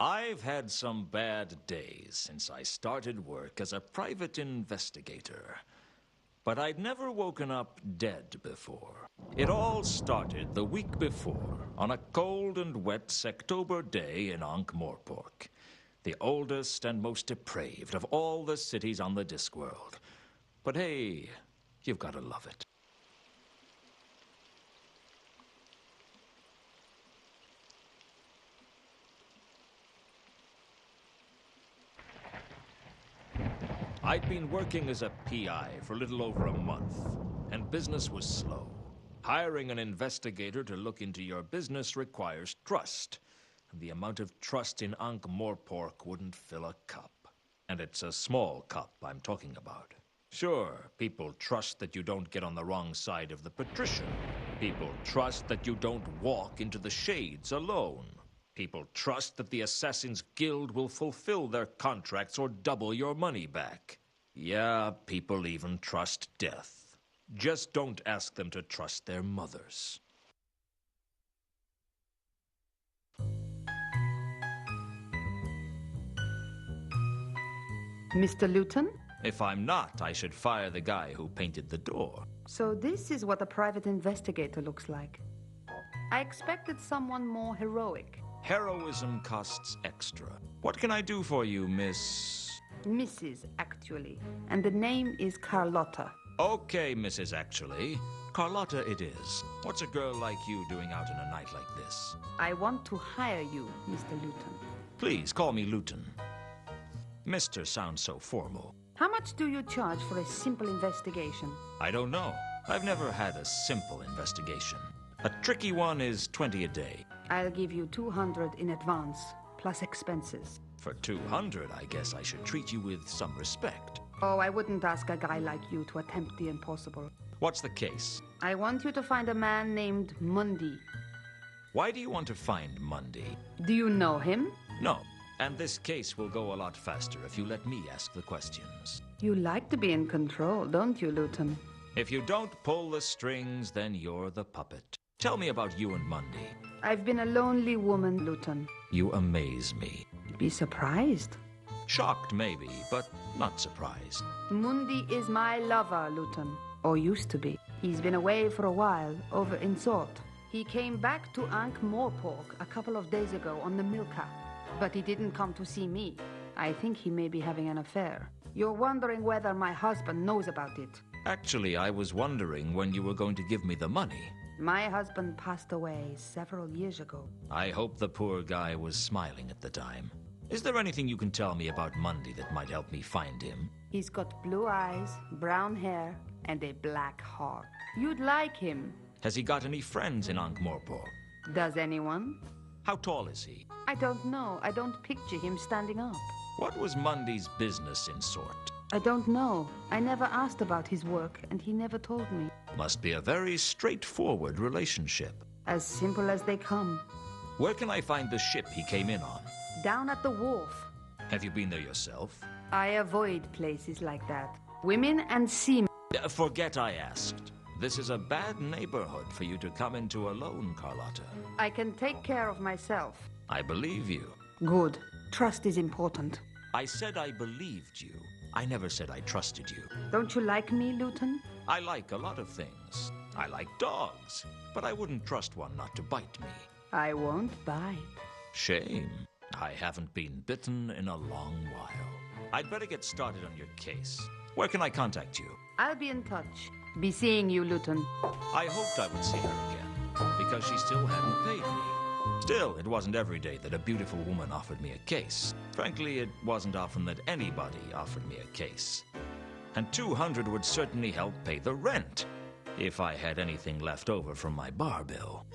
I've had some bad days since I started work as a private investigator. But I'd never woken up dead before. It all started the week before, on a cold and wet Sectober day in Ankh-Morpork, the oldest and most depraved of all the cities on the Discworld. But hey, you've got to love it. I'd been working as a PI for a little over a month, and business was slow. Hiring an investigator to look into your business requires trust, and the amount of trust in Ankh-Morpork wouldn't fill a cup. And it's a small cup I'm talking about. Sure, people trust that you don't get on the wrong side of the patrician. People trust that you don't walk into the shades alone. People trust that the Assassin's Guild will fulfill their contracts or double your money back. Yeah, people even trust death. Just don't ask them to trust their mothers. Mr. Luton? If I'm not, I should fire the guy who painted the door. So this is what a private investigator looks like. I expected someone more heroic. Heroism costs extra. What can I do for you, Miss... Mrs., actually. And the name is Carlotta. Okay, Mrs. Actually. Carlotta it is. What's a girl like you doing out in a night like this? I want to hire you, Mr. Luton. Please, call me Luton. Mr. sounds so formal. How much do you charge for a simple investigation? I don't know. I've never had a simple investigation. A tricky one is 20 a day. I'll give you 200 in advance, plus expenses. For 200, I guess I should treat you with some respect. Oh, I wouldn't ask a guy like you to attempt the impossible. What's the case? I want you to find a man named Mundy. Why do you want to find Mundy? Do you know him? No. And this case will go a lot faster if you let me ask the questions. You like to be in control, don't you, Luton? If you don't pull the strings, then you're the puppet. Tell me about you and Mundy. I've been a lonely woman, Luton. You amaze me. You'd be surprised. Shocked, maybe, but not surprised. Mundy is my lover, Luton. Or used to be. He's been away for a while, over in Sort. He came back to Ankh-Morpork a couple of days ago on the Milka. But he didn't come to see me. I think he may be having an affair. You're wondering whether my husband knows about it. Actually, I was wondering when you were going to give me the money. My husband passed away several years ago. I hope the poor guy was smiling at the time. Is there anything you can tell me about Mundy that might help me find him? He's got blue eyes, brown hair, and a black heart. You'd like him. Has he got any friends in Ankh-Morpork? Does anyone? How tall is he? I don't know. I don't picture him standing up. What was Mundy's business in sort? I don't know. I never asked about his work, and he never told me. Must be a very straightforward relationship. As simple as they come. Where can I find the ship he came in on? Down at the wharf. Have you been there yourself? I avoid places like that. Women and seamen. Forget I asked. This is a bad neighborhood for you to come into alone, Carlotta. I can take care of myself. I believe you. Good. Trust is important. I said I believed you. I never said I trusted you. Don't you like me, Luton? I like a lot of things. I like dogs, but I wouldn't trust one not to bite me. I won't bite. Shame. I haven't been bitten in a long while. I'd better get started on your case. Where can I contact you? I'll be in touch. Be seeing you, Luton. I hoped I would see her again, because she still hadn't paid me. Still, it wasn't every day that a beautiful woman offered me a case. Frankly, it wasn't often that anybody offered me a case. And 200 would certainly help pay the rent, if I had anything left over from my bar bill.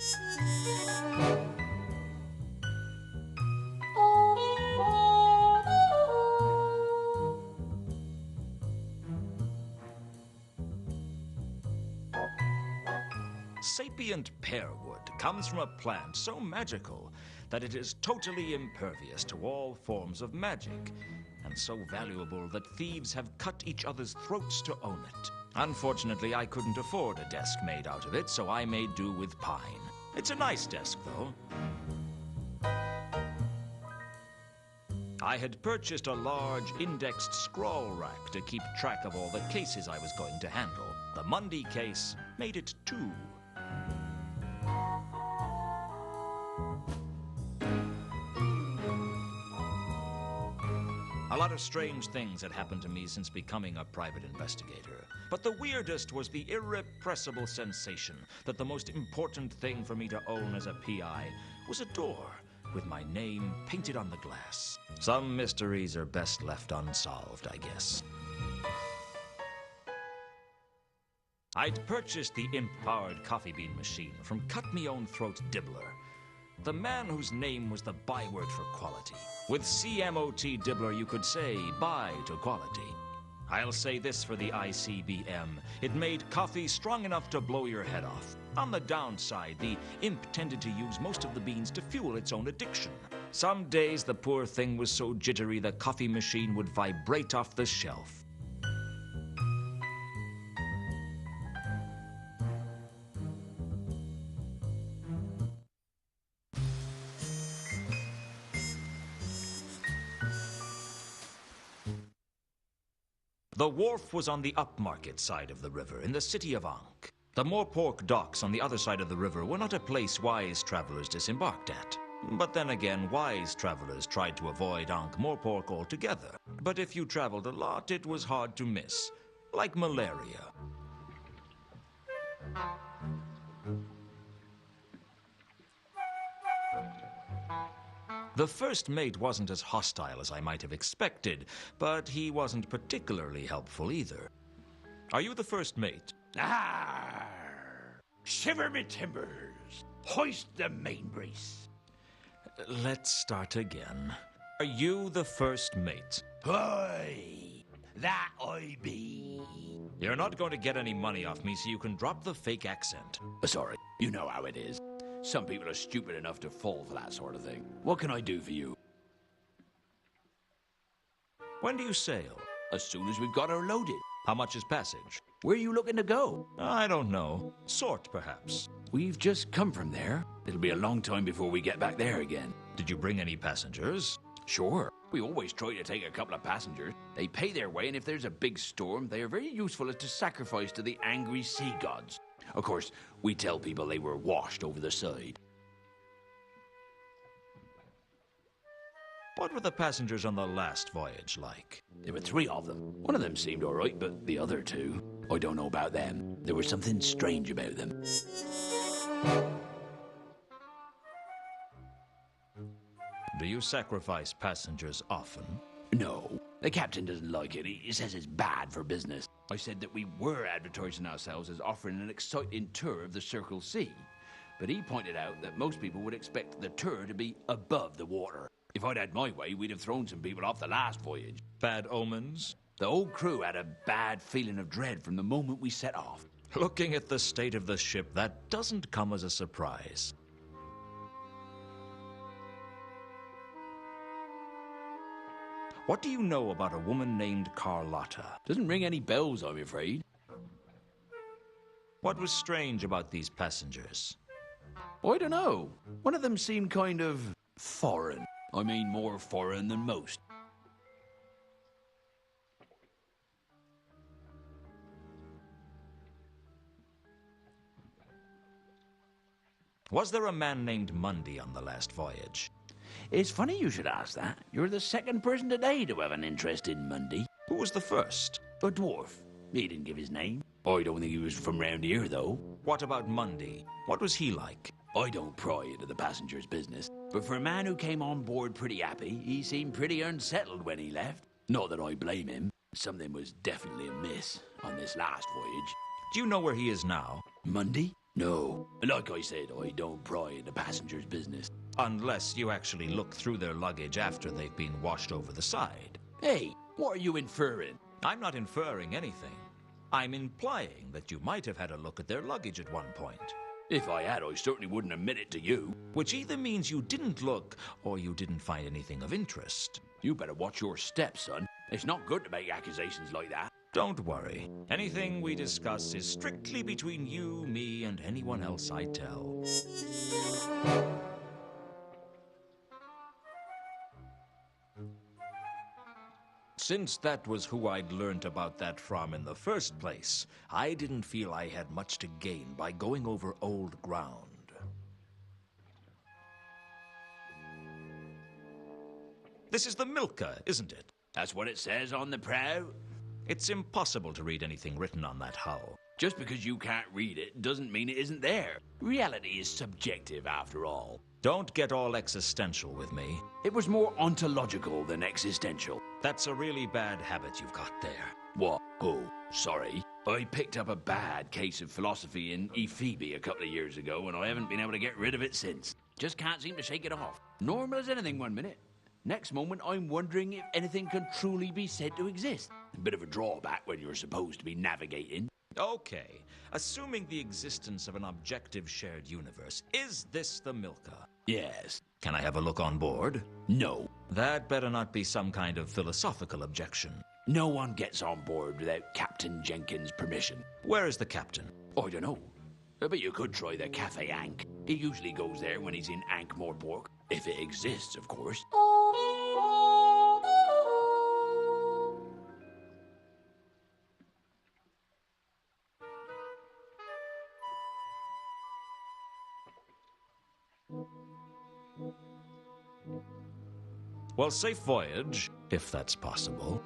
Sapient pearwood comes from a plant so magical that it is totally impervious to all forms of magic, and so valuable that thieves have cut each other's throats to own it. Unfortunately, I couldn't afford a desk made out of it, so I made do with pine. It's a nice desk, though. I had purchased a large indexed scroll rack to keep track of all the cases I was going to handle. The Mundy case made it 2. A lot of strange things had happened to me since becoming a private investigator. But the weirdest was the irrepressible sensation that the most important thing for me to own as a PI was a door with my name painted on the glass. Some mysteries are best left unsolved, I guess. I'd purchased the imp-powered coffee bean machine from Cut-Me-Own-Throat Dibbler, the man whose name was the byword for quality. With CMOT Dibbler, you could say bye to quality. I'll say this for the ICBM. It made coffee strong enough to blow your head off. On the downside, the imp tended to use most of the beans to fuel its own addiction. Some days, the poor thing was so jittery the coffee machine would vibrate off the shelf. The wharf was on the upmarket side of the river, in the city of Ankh. The Morpork docks on the other side of the river were not a place wise travelers disembarked at. But then again, wise travelers tried to avoid Ankh-Morpork altogether. But if you traveled a lot, it was hard to miss, like malaria. The first mate wasn't as hostile as I might have expected, but he wasn't particularly helpful either. Are you the first mate? Arr! Shiver me timbers! Hoist the main brace! Let's start again. Are you the first mate? Aye, that I be. You're not going to get any money off me, so you can drop the fake accent. Sorry, you know how it is. Some people are stupid enough to fall for that sort of thing. What can I do for you? When do you sail? As soon as we've got her loaded. How much is passage? Where are you looking to go? I don't know. Sort, perhaps. We've just come from there. It'll be a long time before we get back there again. Did you bring any passengers? Sure. We always try to take a couple of passengers. They pay their way, and if there's a big storm, they are very useful as to sacrifice to the angry sea gods. Of course, we tell people they were washed over the side. What were the passengers on the last voyage like? There were 3 of them. One of them seemed all right, but the other 2, I don't know about them. There was something strange about them. Do you sacrifice passengers often? No, the captain doesn't like it. He says it's bad for business. I said that we were advertising ourselves as offering an exciting tour of the Circle C. But he pointed out that most people would expect the tour to be above the water. If I'd had my way, we'd have thrown some people off the last voyage. Bad omens? The whole crew had a bad feeling of dread from the moment we set off. Looking at the state of the ship, that doesn't come as a surprise. What do you know about a woman named Carlotta? Doesn't ring any bells, I'm afraid. What was strange about these passengers? I don't know. One of them seemed kind of foreign. I mean, more foreign than most. Was there a man named Mundy on the last voyage? It's funny you should ask that. You're the second person today to have an interest in Mundy. Who was the first? A dwarf. He didn't give his name. I don't think he was from round here, though. What about Mundy? What was he like? I don't pry into the passenger's business. But for a man who came on board pretty happy, he seemed pretty unsettled when he left. Not that I blame him. Something was definitely amiss on this last voyage. Do you know where he is now? Mundy? No. Like I said, I don't pry into passenger's business. Unless you actually look through their luggage after they've been washed over the side. Hey, what are you inferring? I'm not inferring anything. I'm implying that you might have had a look at their luggage at one point. If I had, I certainly wouldn't admit it to you. Which either means you didn't look, or you didn't find anything of interest. You better watch your steps, son. It's not good to make accusations like that. Don't worry. Anything we discuss is strictly between you, me, and anyone else I tell. Since that was who I'd learnt about that from in the first place, I didn't feel I had much to gain by going over old ground. This is the Milka, isn't it? That's what it says on the prow. It's impossible to read anything written on that hull. Just because you can't read it doesn't mean it isn't there. Reality is subjective, after all. Don't get all existential with me. It was more ontological than existential. That's a really bad habit you've got there. What? Oh, sorry. I picked up a bad case of philosophy in Ephoebe a couple of years ago, and I haven't been able to get rid of it since. Just can't seem to shake it off. Normal as anything one minute. Next moment, I'm wondering if anything can truly be said to exist. A bit of a drawback when you're supposed to be navigating. Okay, assuming the existence of an objective shared universe, is this the Milka? Yes. Can I have a look on board? No. That better not be some kind of philosophical objection. No one gets on board without Captain Jenkins' permission. Where is the captain? I don't know. But you could try the Cafe Ankh. He usually goes there when he's in Ankh-Morpork. If it exists, of course. Well, safe voyage, if that's possible.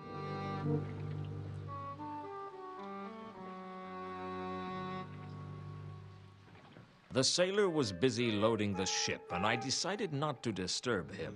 The sailor was busy loading the ship, and I decided not to disturb him.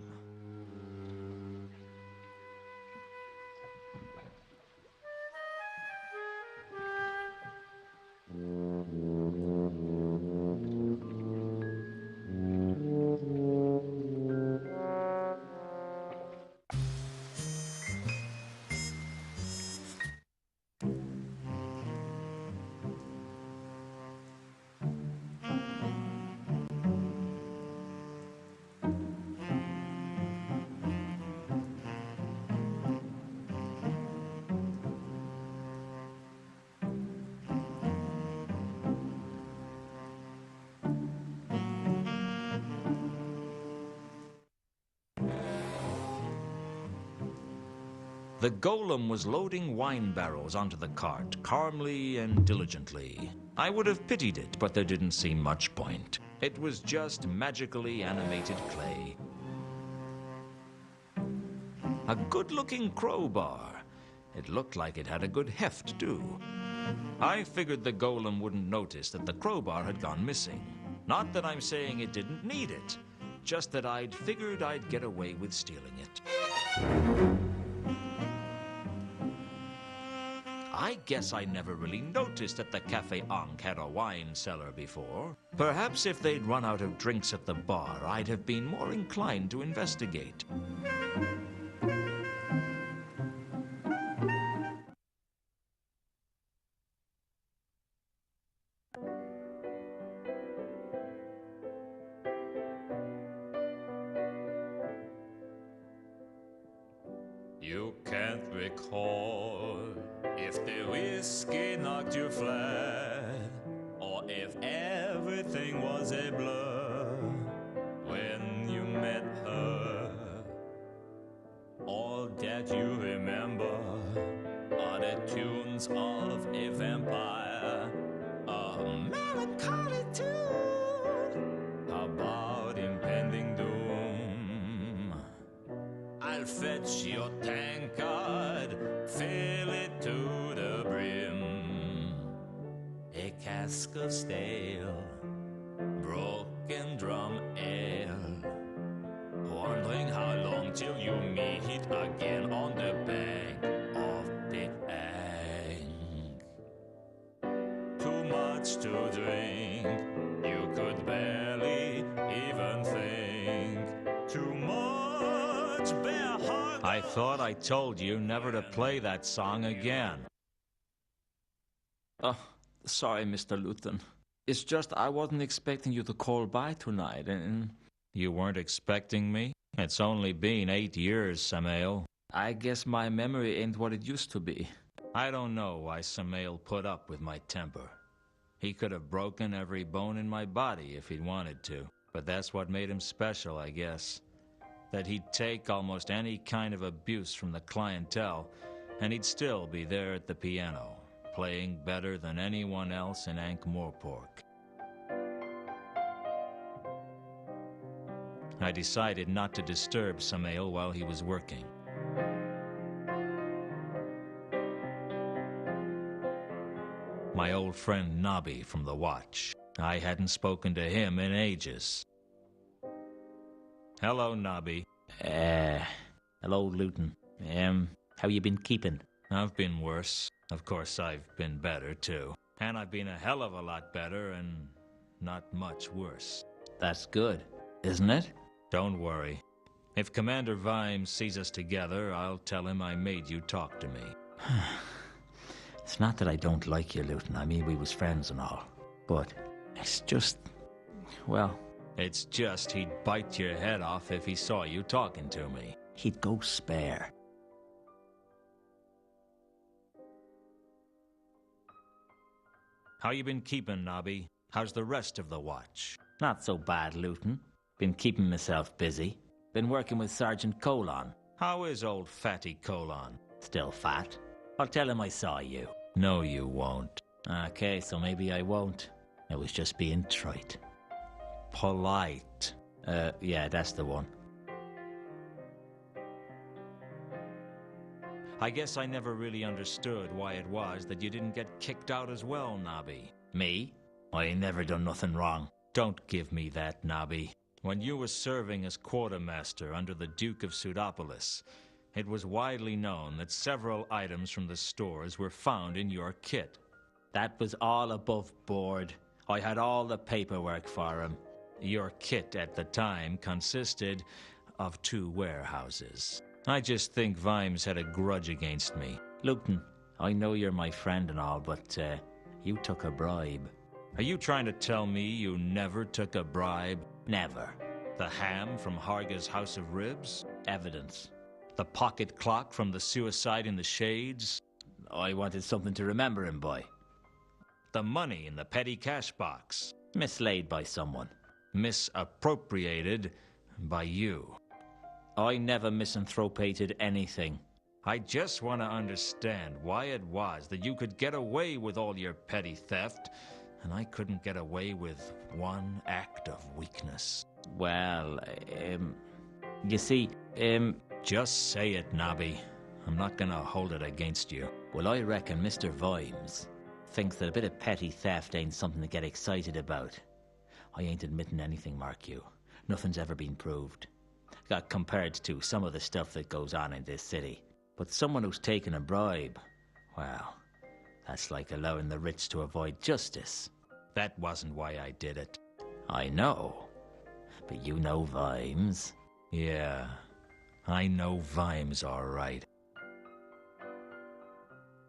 The golem was loading wine barrels onto the cart, calmly and diligently. I would have pitied it, but there didn't seem much point. It was just magically animated clay. A good-looking crowbar. It looked like it had a good heft, too. I figured the golem wouldn't notice that the crowbar had gone missing. Not that I'm saying it didn't need it. just that I'd figured I'd get away with stealing it. I guess I never really noticed that the Café Ankh had a wine cellar before. Perhaps if they'd run out of drinks at the bar, I'd have been more inclined to investigate. You can't recall if the whiskey knocked you flat, or if everything was a blur when you met her. All that you remember are the tunes of a vampire, a melancholy tune about impending doom. I'll fetch your tankard, fill it to the brim. A cask of stale, broken drum ale. Wondering how long till you meet again on the bank of the Ankh. Too much to drink, you could barely even think. Too much bare heart. I thought I told you never to play that song again. Oh, sorry, Mr. Luton. It's just I wasn't expecting you to call by tonight, and... You weren't expecting me? It's only been 8 years, Samael. I guess my memory ain't what it used to be. I don't know why Samael put up with my temper. He could have broken every bone in my body if he'd wanted to. But that's what made him special, I guess. That he'd take almost any kind of abuse from the clientele, and he'd still be there at the piano, playing better than anyone else in Ankh-Morpork. I decided not to disturb Samael while he was working. My old friend Nobby from the Watch. I hadn't spoken to him in ages. Hello, Nobby. Hello, Luton. How you been keeping? I've been worse. Of course, I've been better, too. And I've been a hell of a lot better and not much worse. That's good, isn't it? Don't worry. If Commander Vimes sees us together, I'll tell him I made you talk to me. It's not that I don't like you, Luton. I mean, we was friends and all. But it's just... well... It's just he'd bite your head off if he saw you talking to me. He'd go spare. How you been keeping, Nobby? How's the rest of the Watch? Not so bad, Luton. Been keeping myself busy. Been working with Sergeant Colon. How is old Fatty Colon? Still fat. I'll tell him I saw you. No, you won't. Okay, so maybe I won't. I was just being trite. Polite. Yeah, that's the one. I guess I never really understood why it was that you didn't get kicked out as well, Nobby. Me? I ain't never done nothing wrong. Don't give me that, Nobby. When you were serving as quartermaster under the Duke of Pseudopolis, it was widely known that several items from the stores were found in your kit. That was all above board. I had all the paperwork for him. Your kit at the time consisted of 2 warehouses. I just think Vimes had a grudge against me. Luton, I know you're my friend and all, but you took a bribe. Are you trying to tell me you never took a bribe? Never. The ham from Harga's House of Ribs? Evidence. The pocket clock from the Suicide in the Shades? I wanted something to remember him by. The money in the petty cash box? Mislaid by someone. Misappropriated by you. I never misanthropated anything. I just want to understand why it was that you could get away with all your petty theft, and I couldn't get away with one act of weakness. Well, you see, Just say it, Nobby. I'm not gonna hold it against you. well, I reckon Mr. Vimes thinks that a bit of petty theft ain't something to get excited about. I ain't admitting anything, mark you. Nothing's ever been proved. Got compared to some of the stuff that goes on in this city. But someone who's taken a bribe, well, that's like allowing the rich to avoid justice. That wasn't why I did it. I know. But you know Vimes. Yeah, I know Vimes all right.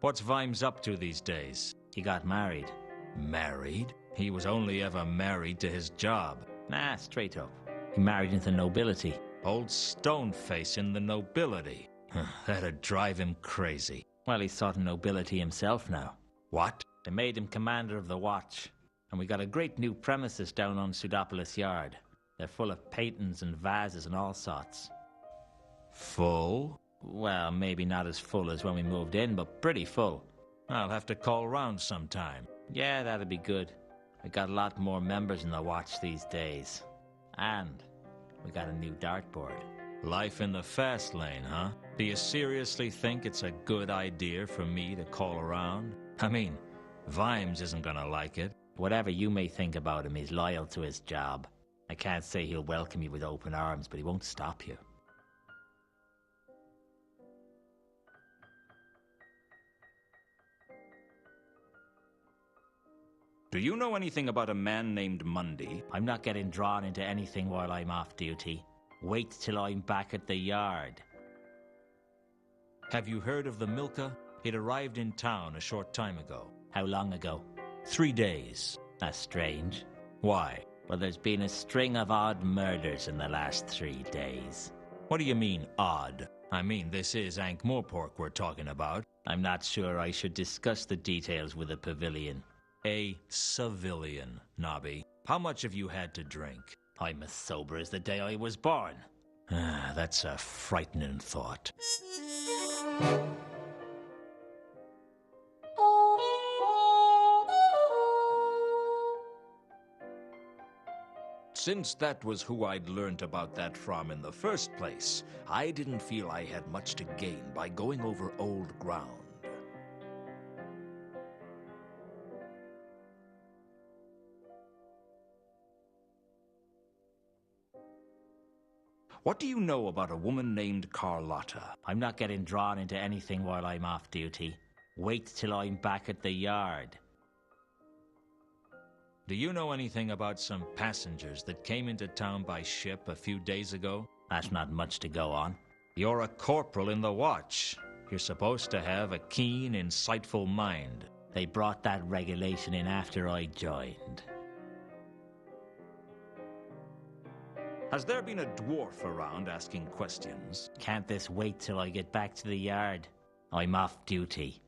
What's Vimes up to these days? He got married. Married? He was only ever married to his job. Nah, straight up. He married into nobility. Old Stoneface in the nobility. That'd drive him crazy. Well, he's sort of nobility himself now. What? They made him commander of the watch. And we got a great new premises down on Pseudopolis Yard. They're full of paintings and vases and all sorts. Full? Well, maybe not as full as when we moved in, but pretty full. I'll have to call round sometime. Yeah, that'd be good. We got a lot more members in the watch these days. And we got a new dartboard. Life in the fast lane, huh? Do you seriously think it's a good idea for me to call around? I mean, Vimes isn't gonna like it. Whatever you may think about him, he's loyal to his job. I can't say he'll welcome you with open arms, but he won't stop you. Do you know anything about a man named Mundy? I'm not getting drawn into anything while I'm off duty. Wait till I'm back at the yard. Have you heard of the Milka? It arrived in town a short time ago. How long ago? 3 days. That's strange. Why? Well, there's been a string of odd murders in the last 3 days. What do you mean, odd? I mean, this is Ankh-Morpork we're talking about. I'm not sure I should discuss the details with a pavilion. A civilian, Nobby. How much have you had to drink? I'm as sober as the day I was born. That's a frightening thought. Since that was who I'd learned about that from in the first place, I didn't feel I had much to gain by going over old ground. What do you know about a woman named Carlotta? I'm not getting drawn into anything while I'm off duty. Wait till I'm back at the yard. Do you know anything about some passengers that came into town by ship a few days ago? That's not much to go on. You're a corporal in the watch. You're supposed to have a keen, insightful mind. They brought that regulation in after I joined. Has there been a dwarf around asking questions? Can't this wait till I get back to the yard? I'm off duty.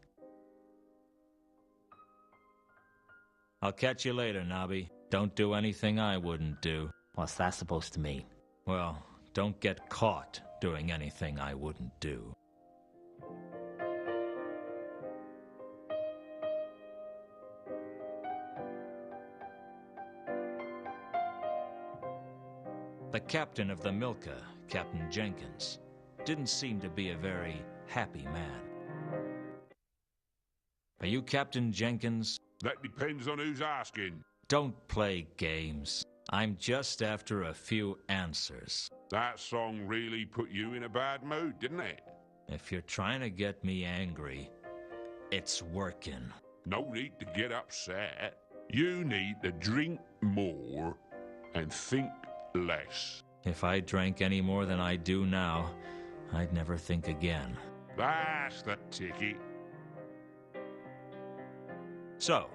I'll catch you later, Nobby. Don't do anything I wouldn't do. What's that supposed to mean? Well, don't get caught doing anything I wouldn't do. The captain of the Milka, Captain Jenkins, didn't seem to be a very happy man. Are you Captain Jenkins? That depends on who's asking. Don't play games. I'm just after a few answers. That song really put you in a bad mood, didn't it? If you're trying to get me angry, it's working. No need to get upset. You need to drink more and think less. If I drank any more than I do now, I'd never think again. That's the ticket. So,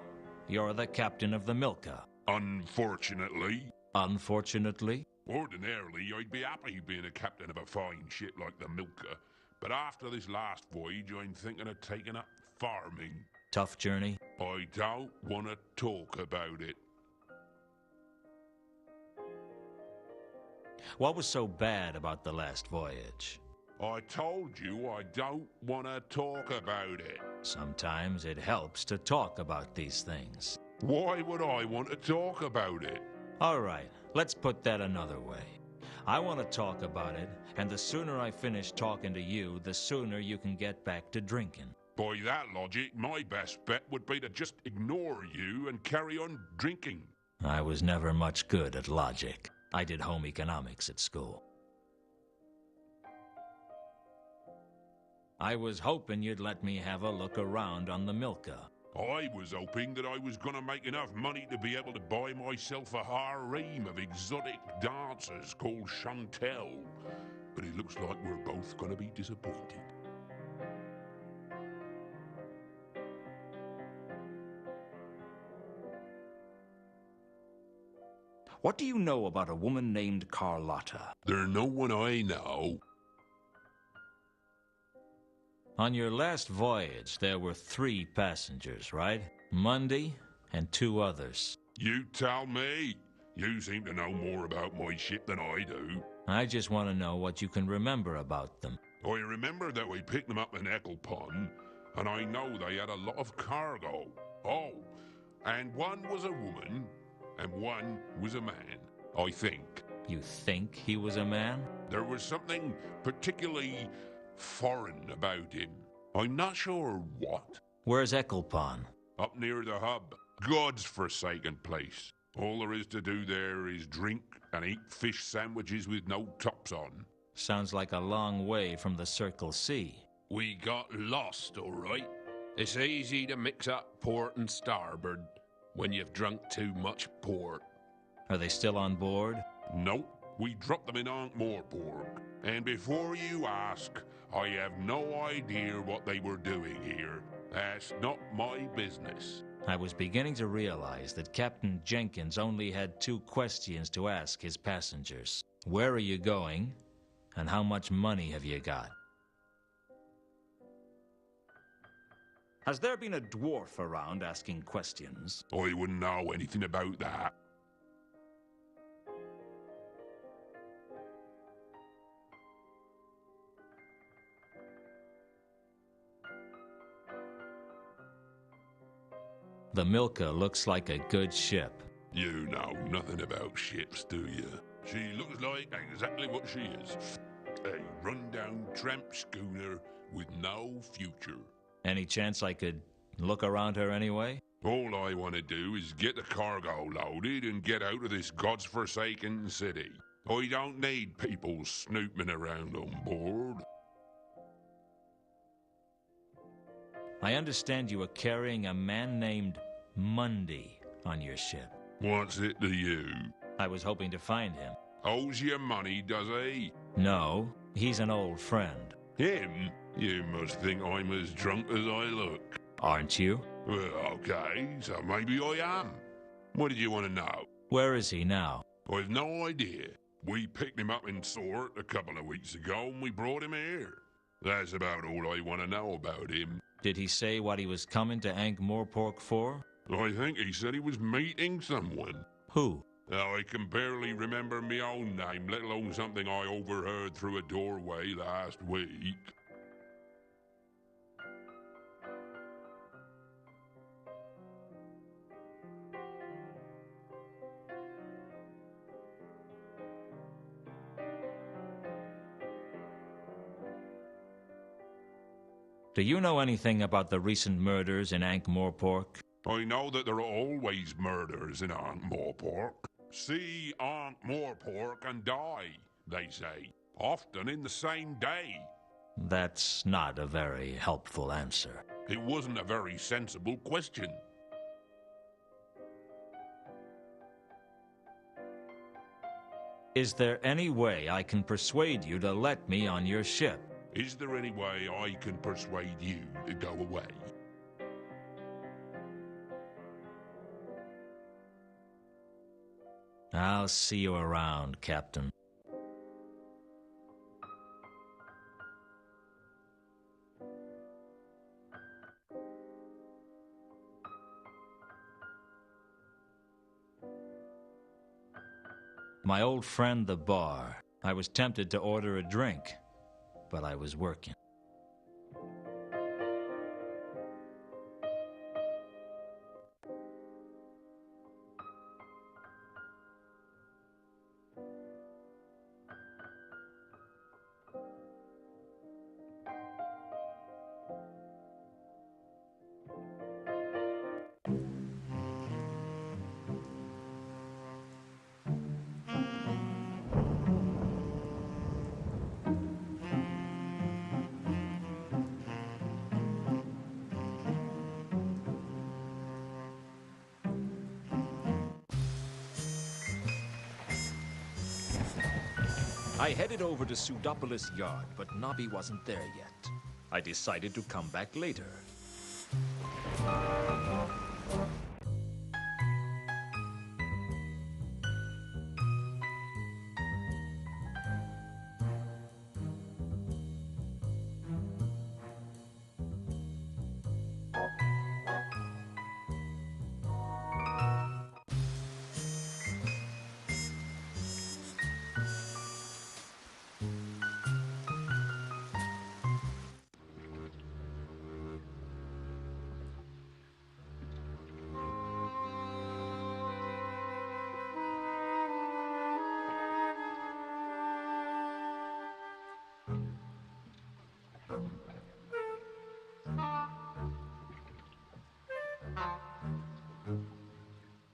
you're the captain of the Milka. Unfortunately. Unfortunately? Ordinarily, I'd be happy being a captain of a fine ship like the Milka. But after this last voyage, I'm thinking of taking up farming. Tough journey? I don't want to talk about it. What was so bad about the last voyage? I told you I don't want to talk about it. Sometimes it helps to talk about these things. Why would I want to talk about it? All right, let's put that another way. I want to talk about it, and the sooner I finish talking to you, the sooner you can get back to drinking. By that logic, my best bet would be to just ignore you and carry on drinking. I was never much good at logic. I did home economics at school. I was hoping you'd let me have a look around on the Milka. I was hoping that I was gonna make enough money to be able to buy myself a harem of exotic dancers called Chantel. But it looks like we're both gonna be disappointed. What do you know about a woman named Carlotta? There's no one I know. On your last voyage, there were 3 passengers, right? Mundy and 2 others. You tell me. You seem to know more about my ship than I do. I just want to know what you can remember about them. I remember that we picked them up in Ecclepon, and I know they had a lot of cargo. Oh, and one was a woman, and one was a man, I think. You think he was a man? There was something particularly foreign about him. I'm not sure what. Where's Ecclepon? Up near the hub. God's forsaken place. All there is to do there is drink and eat fish sandwiches with no tops on. Sounds like a long way from the Circle C. We got lost, all right. It's easy to mix up port and starboard when you've drunk too much port. Are they still on board? Nope. We dropped them in Ankh-Morpork. And before you ask, I have no idea what they were doing here. That's not my business. I was beginning to realize that Captain Jenkins only had 2 questions to ask his passengers. Where are you going, and how much money have you got? Has there been a dwarf around asking questions? I wouldn't know anything about that. The Milka looks like a good ship. You know nothing about ships, do you? She looks like exactly what she is. A run-down tramp schooner with no future. Any chance I could look around her anyway? All I want to do is get the cargo loaded and get out of this god's-forsaken city. I don't need people snooping around on board. I understand you were carrying a man named Mundy on your ship. What's it to you? I was hoping to find him. Owes you money, does he? No, he's an old friend. Him? You must think I'm as drunk as I look. Aren't you? Well, okay, so maybe I am. What did you want to know? Where is he now? I've no idea. We picked him up in Sort a couple of weeks ago and we brought him here. That's about all I want to know about him. Did he say what he was coming to Ankh-Morpork for? I think he said he was meeting someone. Who? I can barely remember my own name, let alone something I overheard through a doorway last week. Do you know anything about the recent murders in Ankh-Morpork? I know that there are always murders in Ankh-Morpork. See Ankh-Morpork and die, they say. Often in the same day. That's not a very helpful answer. It wasn't a very sensible question. Is there any way I can persuade you to let me on your ship? Is there any way I can persuade you to go away? I'll see you around, Captain. My old friend, the bar. I was tempted to order a drink, but I was working. I headed over to Pseudopolis Yard, but Nobby wasn't there yet. I decided to come back later.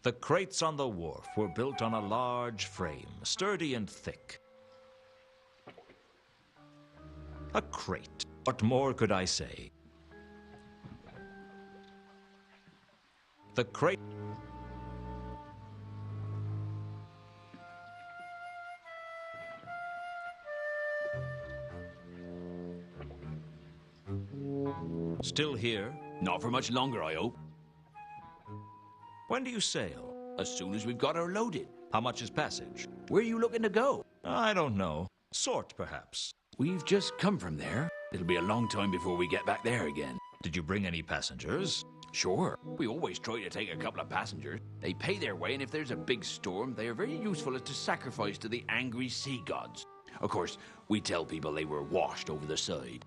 The crates on the wharf were built on a large frame, sturdy and thick. A crate. What more could I say? The crate... Still here? Not for much longer, I hope. When do you sail? As soon as we've got her loaded. How much is passage? Where are you looking to go? I don't know. Sort, perhaps. We've just come from there. It'll be a long time before we get back there again. Did you bring any passengers? Sure. We always try to take a couple of passengers. They pay their way, and if there's a big storm, they are very useful as to sacrifice to the angry sea gods. Of course, we tell people they were washed over the side.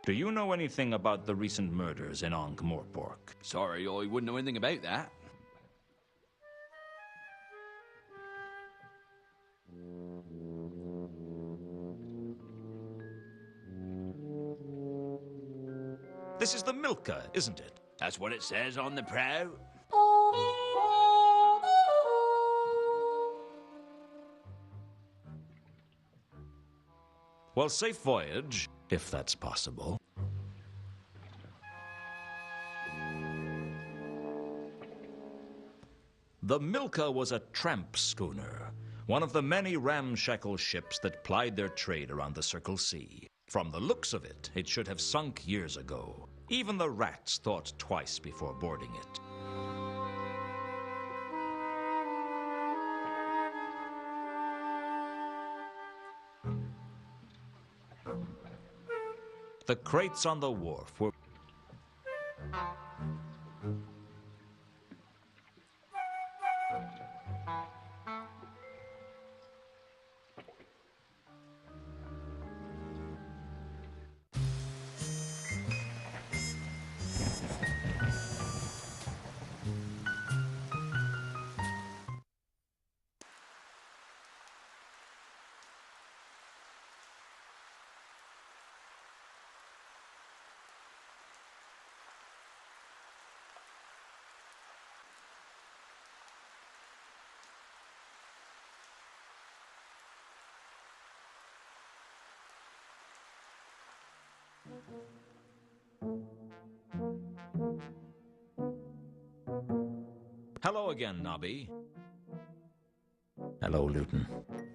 Do you know anything about the recent murders in Ankh-Morpork? Sorry, I wouldn't know anything about that. This is the Milka, isn't it? That's what it says on the prow. Well, safe voyage, if that's possible. The Milka was a tramp schooner, one of the many ramshackle ships that plied their trade around the Circle Sea. From the looks of it, it should have sunk years ago. Even the rats thought twice before boarding it. The crates on the wharf were... Hello again, Nobby. Hello, Luton.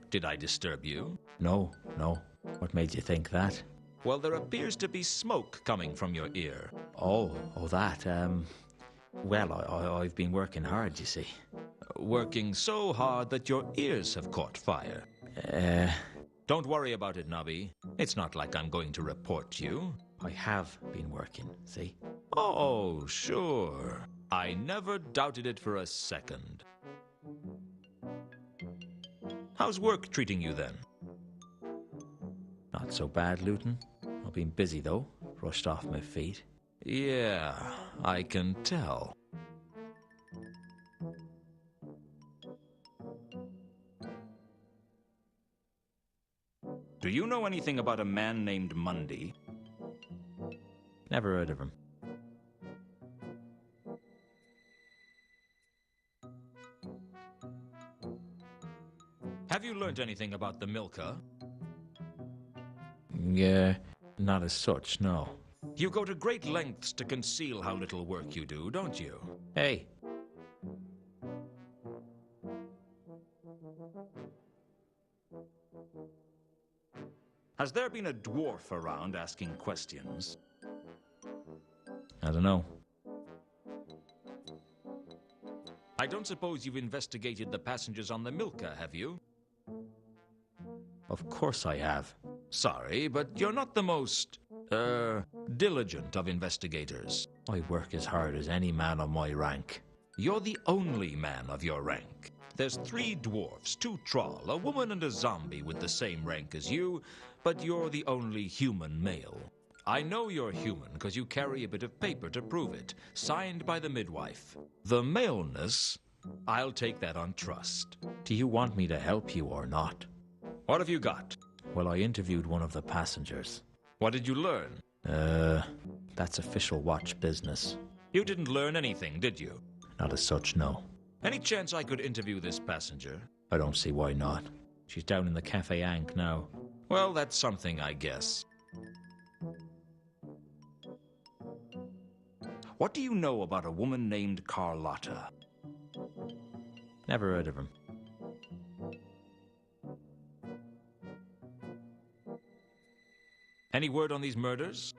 Did I disturb you? No. What made you think that? Well, there appears to be smoke coming from your ear. Oh, that. Well, I've been working hard, you see. Working so hard that your ears have caught fire. Don't worry about it, Nobby. It's not like I'm going to report you. I have been working, see? Oh, sure. I never doubted it for a second. How's work treating you then? Not so bad, Luton. I've been busy, though. Rushed off my feet. Yeah, I can tell. Do you know anything about a man named Mundy? Never heard of him. Have you learned anything about the Milka? Yeah, not as such, no. You go to great lengths to conceal how little work you do, don't you? Hey. Has there been a dwarf around asking questions? I don't know. I don't suppose you've investigated the passengers on the Milka, have you? Of course I have. Sorry, but you're not the most, diligent of investigators. I work as hard as any man of my rank. You're the only man of your rank. There's 3 dwarfs, 2 troll, a woman and a zombie with the same rank as you, but you're the only human male. I know you're human because you carry a bit of paper to prove it, signed by the midwife. The maleness, I'll take that on trust. Do you want me to help you or not? What have you got? Well, I interviewed one of the passengers. What did you learn? That's official watch business. You didn't learn anything, did you? Not as such, no. Any chance I could interview this passenger? I don't see why not. She's down in the Cafe Ankh now. Well, that's something, I guess. What do you know about a woman named Carlotta? Never heard of him. Any word on these murders?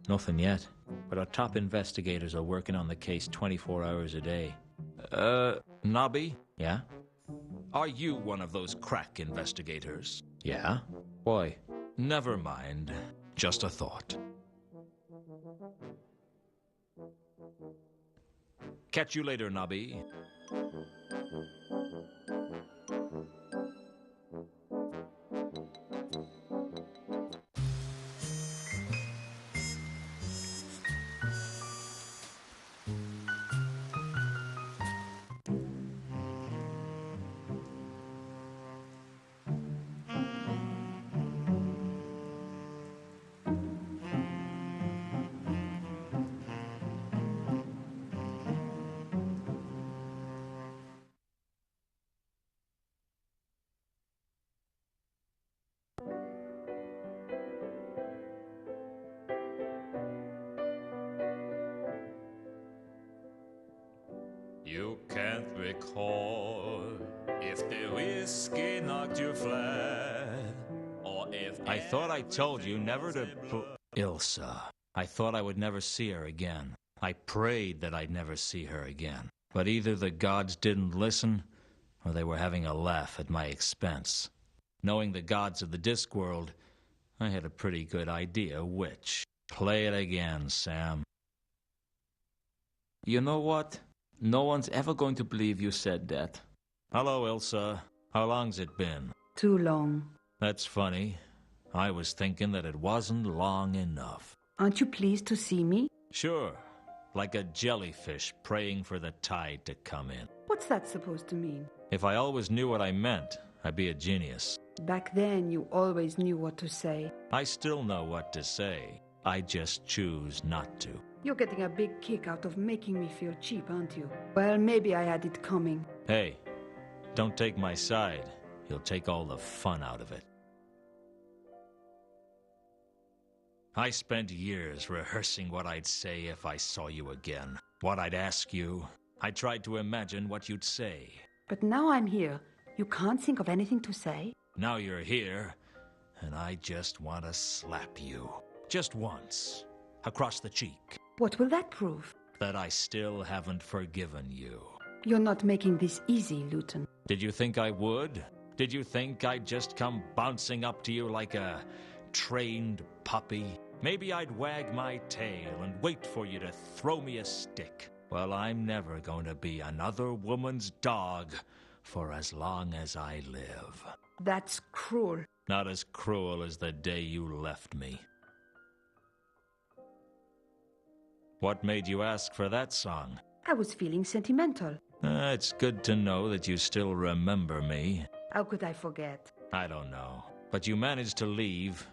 Nothing yet. But our top investigators are working on the case 24 hours a day. Nobby? Yeah? Are you one of those crack investigators? Yeah? Why? Never mind. Just a thought. Catch you later, Nobby. You can't recall if the whiskey knocked you flat, or if I thought I told you never to Ilsa. I thought I would never see her again. I prayed that I'd never see her again. But either the gods didn't listen, or they were having a laugh at my expense. Knowing the gods of the Discworld, I had a pretty good idea which. Play it again, Sam. You know what? No one's ever going to believe you said that. Hello, Ilsa. How long's it been? Too long. That's funny. I was thinking that it wasn't long enough. Aren't you pleased to see me? Sure. Like a jellyfish praying for the tide to come in. What's that supposed to mean? If I always knew what I meant, I'd be a genius. Back then, you always knew what to say. I still know what to say. I just choose not to. You're getting a big kick out of making me feel cheap, aren't you? Well, maybe I had it coming. Hey, don't take my side. You'll take all the fun out of it. I spent years rehearsing what I'd say if I saw you again. What I'd ask you. I tried to imagine what you'd say. But now I'm here. You can't think of anything to say? Now you're here, and I just want to slap you. Just once. Across the cheek. What will that prove? That I still haven't forgiven you. You're not making this easy, Luton. Did you think I would? Did you think I'd just come bouncing up to you like a trained puppy? Maybe I'd wag my tail and wait for you to throw me a stick. Well, I'm never going to be another woman's dog for as long as I live. That's cruel. Not as cruel as the day you left me. What made you ask for that song? I was feeling sentimental. It's good to know that you still remember me. How could I forget? I don't know. But you managed to leave.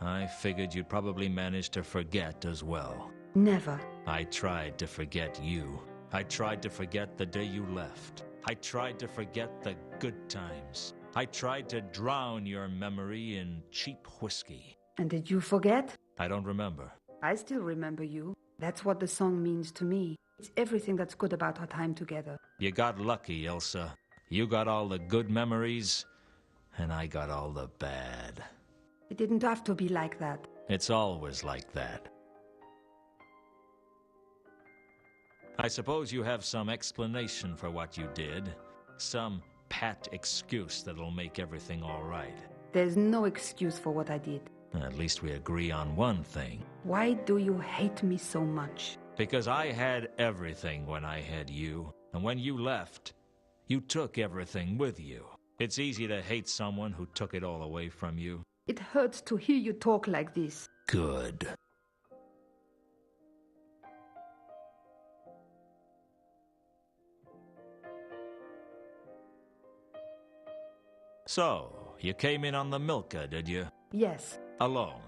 I figured you'd probably manage to forget as well. Never. I tried to forget you. I tried to forget the day you left. I tried to forget the good times. I tried to drown your memory in cheap whiskey. And did you forget? I don't remember. I still remember you. That's what the song means to me. It's everything that's good about our time together. You got lucky, Elsa. You got all the good memories, and I got all the bad. It didn't have to be like that. It's always like that. I suppose you have some explanation for what you did. Some pat excuse that'll make everything all right. There's no excuse for what I did. At least we agree on one thing. Why do you hate me so much? Because I had everything when I had you, and when you left, you took everything with you. It's easy to hate someone who took it all away from you. It hurts to hear you talk like this. Good. So, you came in on the Milka, did you? Yes. Alone?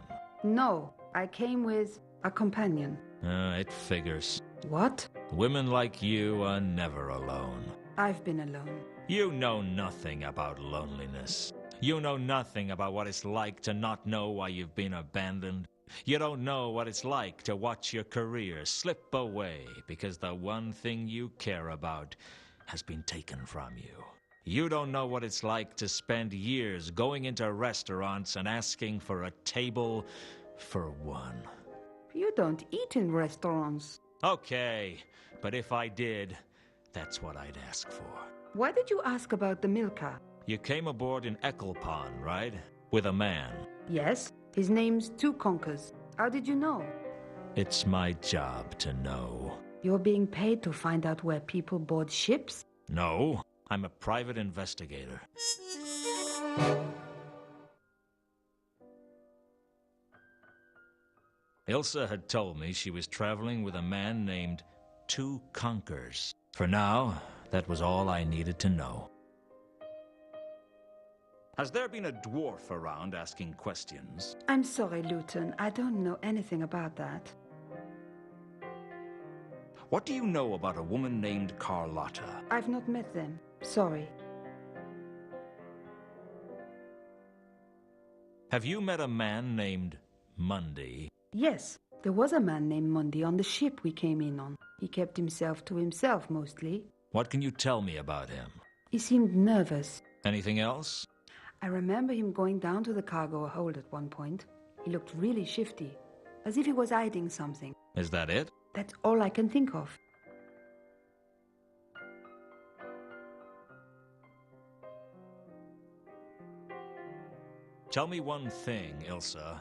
No, I came with a companion. It figures. What? Women like you are never alone. I've been alone. You know nothing about loneliness. You know nothing about what it's like to not know why you've been abandoned. You don't know what it's like to watch your career slip away because the one thing you care about has been taken from you. You don't know what it's like to spend years going into restaurants and asking for a table for one. You don't eat in restaurants. Okay, but if I did, that's what I'd ask for. Why did you ask about the Milka? You came aboard in Ecclepon, right? With a man. Yes. His name's Two Conkers. How did you know? It's my job to know. You're being paid to find out where people board ships? No, I'm a private investigator. Ilsa had told me she was traveling with a man named Two Conkers. For now, that was all I needed to know. Has there been a dwarf around asking questions? I'm sorry, Luton. I don't know anything about that. What do you know about a woman named Carlotta? I've not met them. Sorry. Have you met a man named Mundy? Yes, there was a man named Mundy on the ship we came in on. He kept himself to himself, mostly. What can you tell me about him? He seemed nervous. Anything else? I remember him going down to the cargo hold at one point. He looked really shifty, as if he was hiding something. Is that it? That's all I can think of. Tell me one thing, Ilsa.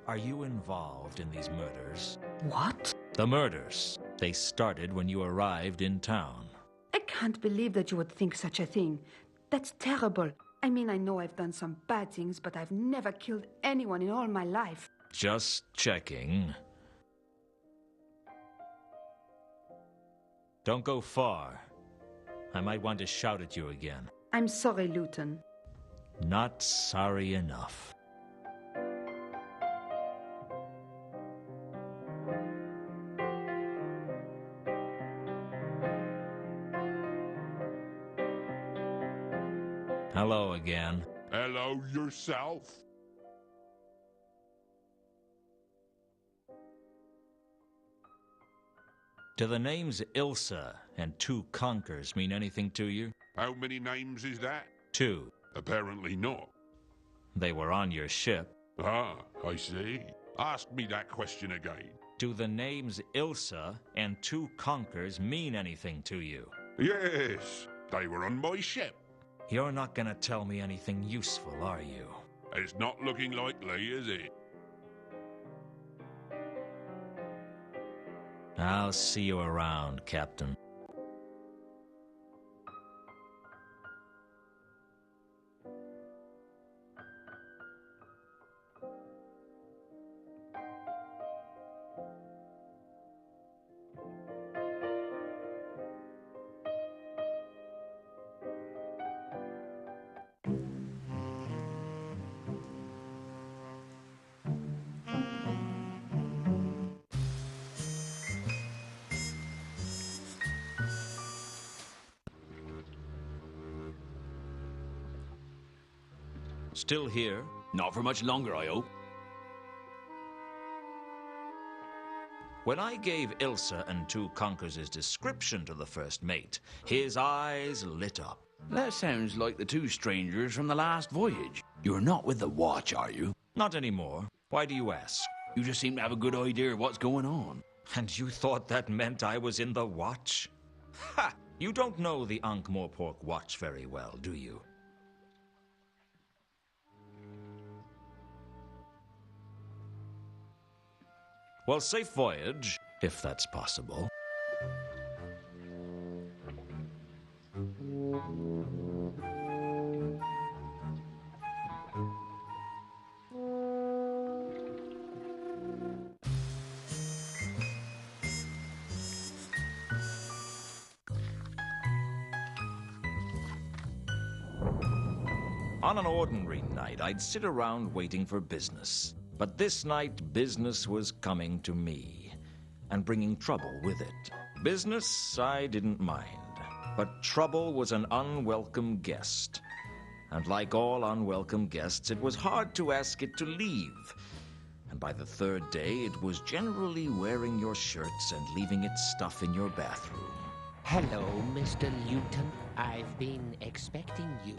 Are you involved in these murders? What? The murders. They started when you arrived in town. I can't believe that you would think such a thing. That's terrible. I mean, I know I've done some bad things, but I've never killed anyone in all my life. Just checking. Don't go far. I might want to shout at you again. I'm sorry, Luton. Not sorry enough. Hello again. Hello yourself. Do the names Ilsa and Two Conkers mean anything to you? How many names is that? Two. Apparently not. They were on your ship. Ah, I see. Ask me that question again. Do the names Ilsa and Two Conkers mean anything to you? Yes, they were on my ship. You're not gonna tell me anything useful, are you? It's not looking likely, is it? I'll see you around, Captain. Still here? Not for much longer, I hope. When I gave Ilsa and Two Conkers' description to the first mate, his eyes lit up. That sounds like the two strangers from the last voyage. You're not with the watch, are you? Not anymore. Why do you ask? You just seem to have a good idea of what's going on. And you thought that meant I was in the watch? Ha! You don't know the Ankh-Morpork watch very well, do you? Well, safe voyage, if that's possible. On an ordinary night, I'd sit around waiting for business. But this night, business was coming to me, and bringing trouble with it. Business, I didn't mind, but trouble was an unwelcome guest. And like all unwelcome guests, it was hard to ask it to leave. And by the third day, it was generally wearing your shirts and leaving its stuff in your bathroom. Hello, Mr. Luton. I've been expecting you.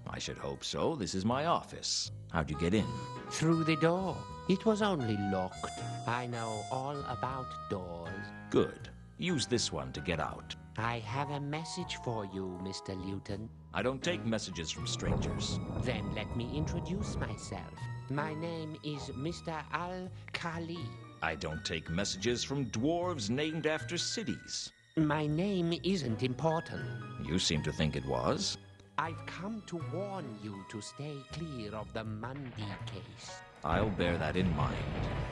I should hope so. This is my office. How'd you get in? Through the door. It was only locked. I know all about doors. Good. Use this one to get out. I have a message for you, Mr. Luton. I don't take messages from strangers. Then let me introduce myself. My name is Mr. Al-Khali. I don't take messages from dwarves named after cities. My name isn't important. You seem to think it was. I've come to warn you to stay clear of the Mundy case. I'll bear that in mind.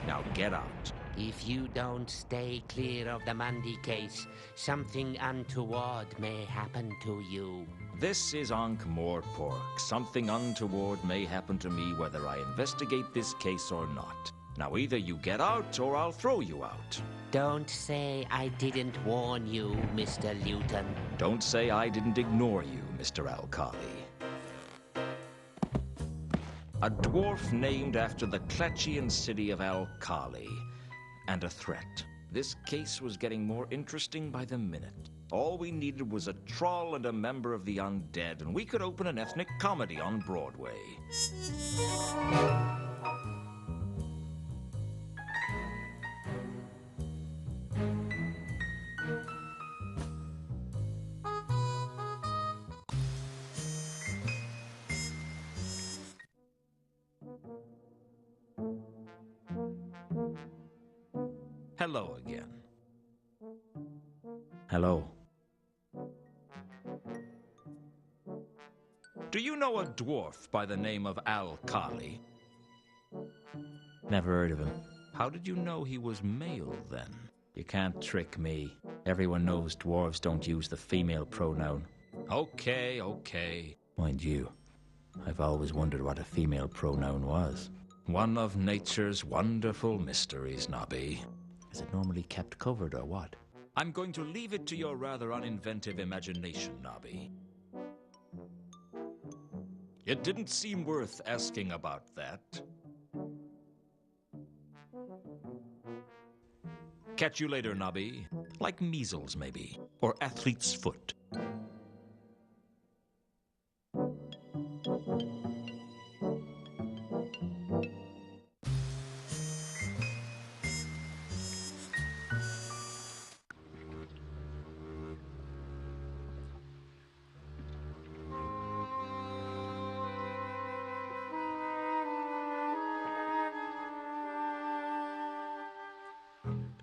Now get out. If you don't stay clear of the Mundy case, something untoward may happen to you. This is Ankh-Morpork. Something untoward may happen to me whether I investigate this case or not. Now either you get out or I'll throw you out. Don't say I didn't warn you, Mr. Luton. Don't say I didn't ignore you, Mr. Al-Khali. A dwarf named after the Klatchian city of Al-Khali. And a threat. This case was getting more interesting by the minute. All we needed was a troll and a member of the undead, and we could open an ethnic comedy on Broadway. Hello again. Hello. Do you know a dwarf by the name of Al-Khali? Never heard of him. How did you know he was male, then? You can't trick me. Everyone knows dwarves don't use the female pronoun. Okay. Mind you, I've always wondered what a female pronoun was. One of nature's wonderful mysteries, Nobby. Is it normally kept covered or what? I'm going to leave it to your rather uninventive imagination, Nobby. It didn't seem worth asking about that. Catch you later, Nobby. Like measles, maybe. Or athlete's foot.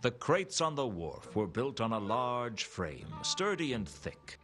The crates on the wharf were built on a large frame, sturdy and thick.